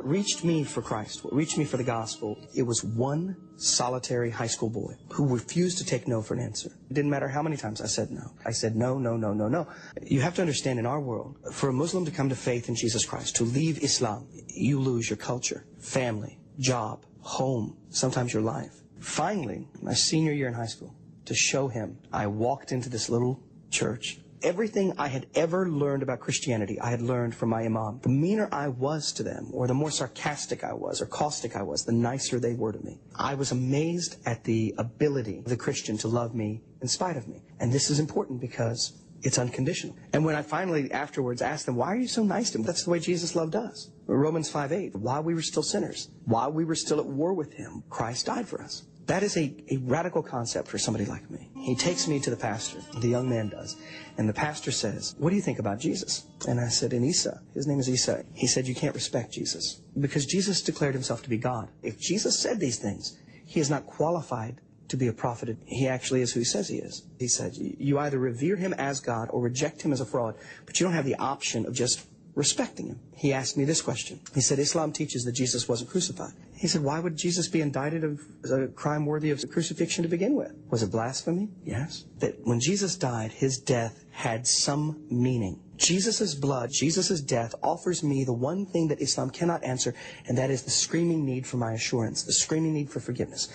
What reached me for Christ, what reached me for the gospel, it was one solitary high school boy who refused to take no for an answer. It didn't matter how many times I said no. I said no, no, no, no, no. You have to understand, in our world, for a Muslim to come to faith in Jesus Christ, to leave Islam, you lose your culture, family, job, home, sometimes your life. Finally, my senior year in high school, to show him, I walked into this little church. Everything I had ever learned about Christianity, I had learned from my imam. The meaner I was to them, or the more sarcastic I was, or caustic I was, the nicer they were to me. I was amazed at the ability of the Christian to love me in spite of me. And this is important because it's unconditional. And when I finally afterwards asked them, why are you so nice to him? That's the way Jesus loved us. Romans 5:8, while we were still sinners, while we were still at war with him, Christ died for us. That is a radical concept for somebody like me. He takes me to the pastor, the young man does, and the pastor says, what do you think about Jesus? And I said, in Isa. His name is Isa. He said, you can't respect Jesus because Jesus declared himself to be God. If Jesus said these things, he is not qualified to be a prophet. He actually is who he says he is. He said, you either revere him as God or reject him as a fraud, but you don't have the option of just respecting him. He asked me this question. He said, Islam teaches that Jesus wasn't crucified. He said, why would Jesus be indicted of a crime worthy of crucifixion to begin with? Was it blasphemy? Yes. That when Jesus died, his death had some meaning. Jesus' blood, Jesus' death offers me the one thing that Islam cannot answer, and that is the screaming need for my assurance, the screaming need for forgiveness.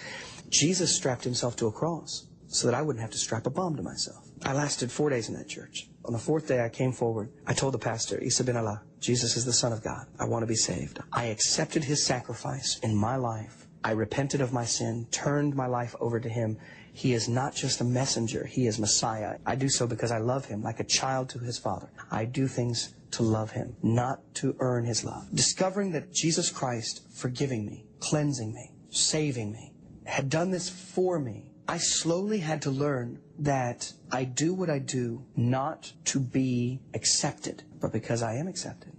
Jesus strapped himself to a cross so that I wouldn't have to strap a bomb to myself. I lasted 4 days in that church. On the fourth day, I came forward. I told the pastor, Isa bin Allah, Jesus is the Son of God. I want to be saved. I accepted his sacrifice in my life. I repented of my sin, turned my life over to him. He is not just a messenger. He is Messiah. I do so because I love him like a child to his father. I do things to love him, not to earn his love. Discovering that Jesus Christ, forgiving me, cleansing me, saving me, had done this for me, I slowly had to learn that I do what I do not to be accepted, but because I am accepted.